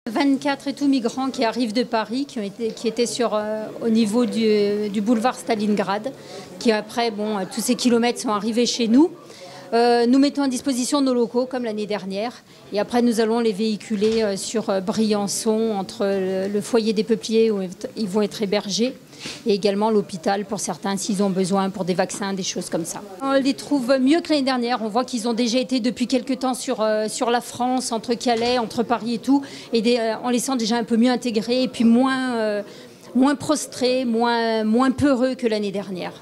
24 et tout migrants qui arrivent de Paris, qui étaient au niveau du boulevard Stalingrad, qui après, tous ces kilomètres sont arrivés chez nous. Nous mettons à disposition nos locaux comme l'année dernière et après nous allons les véhiculer sur Briançon entre le foyer des Peupliers où ils vont être hébergés et également l'hôpital pour certains s'ils ont besoin pour des vaccins, des choses comme ça. On les trouve mieux que l'année dernière, on voit qu'ils ont déjà été depuis quelques temps sur la France, entre Calais, entre Paris et tout, et on les sent déjà un peu mieux intégrés et puis moins prostrés, moins peureux que l'année dernière,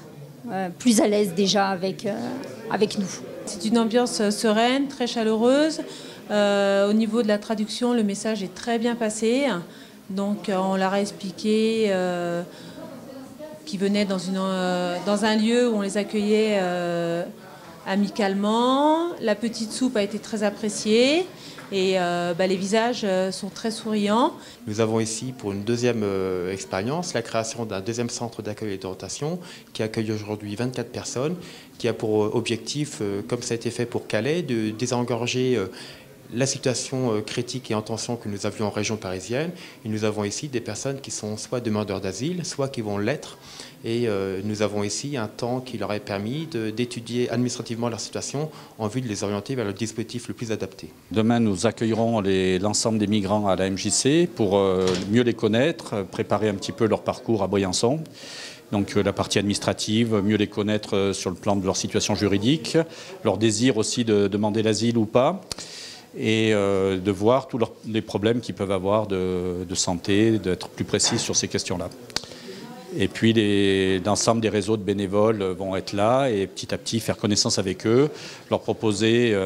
plus à l'aise déjà avec nous. C'est une ambiance sereine, très chaleureuse. Au niveau de la traduction, le message est très bien passé. Donc on leur a expliqué qu'ils venaient dans un lieu où on les accueillait amicalement. La petite soupe a été très appréciée et les visages sont très souriants. Nous avons ici pour une deuxième expérience la création d'un deuxième centre d'accueil et d'orientation qui accueille aujourd'hui 24 personnes, qui a pour objectif, comme ça a été fait pour Calais, de désengorger la situation critique et en tension que nous avions en région parisienne. Et nous avons ici des personnes qui sont soit demandeurs d'asile, soit qui vont l'être. Et nous avons ici un temps qui leur est permis d'étudier administrativement leur situation en vue de les orienter vers le dispositif le plus adapté. Demain, nous accueillerons l'ensemble des migrants à la MJC pour mieux les connaître, préparer un petit peu leur parcours à Briançon. Donc la partie administrative, mieux les connaître sur le plan de leur situation juridique, leur désir aussi de demander l'asile ou pas, et de voir tous les problèmes qu'ils peuvent avoir de santé, d'être plus précis sur ces questions-là. Et puis l'ensemble des réseaux de bénévoles vont être là et petit à petit faire connaissance avec eux, leur proposer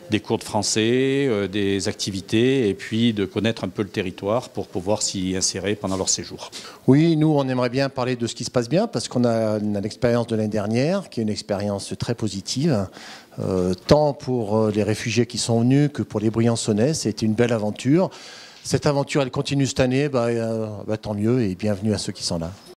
des cours de français, des activités et puis de connaître un peu le territoire pour pouvoir s'y insérer pendant leur séjour. Oui, nous on aimerait bien parler de ce qui se passe bien parce qu'on a l'expérience de l'année dernière qui est une expérience très positive, tant pour les réfugiés qui sont venus que pour les Briançonnais. C'était une belle aventure. Cette aventure elle continue cette année, tant mieux et bienvenue à ceux qui sont là.